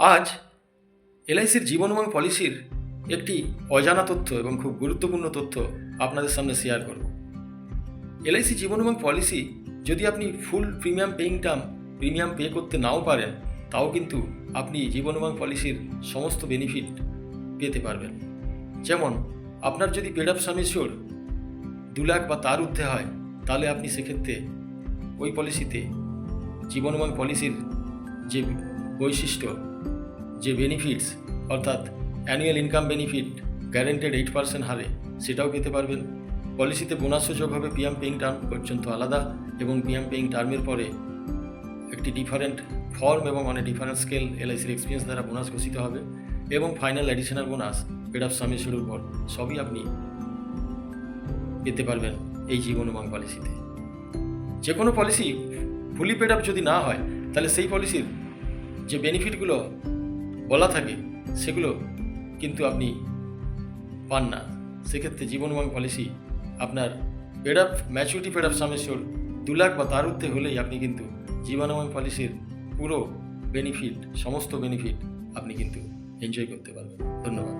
আজ এলআইসির জীবন বীমা পলিসির একটি অজানা তথ্য এবং খুব গুরুত্বপূর্ণ তথ্য আপনাদের সামনে শেয়ার করব। এলআইসি জীবন বীমা পলিসি যদি আপনি ফুল premium paying term premium pay করতে নাও পারেন, তাও কিন্তু আপনি জীবন বীমা পলিসির সমস্ত বেনিফিট পেতে পারবেন। যেমন আপনার যদি paid up sum assured 2 lakh বা তার ঊর্ধ্বে হয়, তাহলে আপনি সেক্ষেত্রে ওই পলিসিতে জীবন বীমা পলিসির যে বৈশিষ্ট্য, যে বেনিফিটস, অর্থাৎ অ্যানুয়াল ইনকাম বেনিফিট গ্যারেন্টেড 8% হারে, সেটাও পেতে পারবেন। পলিসিতে বোনাসও যোগ হবে পিএম পেইং টার্ম পর্যন্ত আলাদা, এবং পিএম পেইং টার্মের পরে একটি ডিফারেন্ট ফর্ম এবং অনেক ডিফারেন্ট স্কেল এলআইসির এক্সপিরিয়েন্স দ্বারা বোনাস ঘোষিত হবে, এবং final additional bonus paid up sum এশিওরের উপর সবই আপনি পেতে পারবেন এই জীবন বীমা পলিসিতে। যে কোনো পলিসি ফুলি পেড আপ যদি না হয়, তাহলে সেই পলিসির যে বেনিফিটগুলো বলা থাকে সেগুলো কিন্তু আপনি পান না। সেক্ষেত্রে জীবন বীমা পলিসি আপনার paid up maturity paid up sum assured 2 lakh বা তার ঊর্ধ্বে হলেই আপনি কিন্তু জীবন বীমা পলিসির পুরো বেনিফিট, সমস্ত বেনিফিট আপনি কিন্তু এনজয় করতে পারবেন। ধন্যবাদ।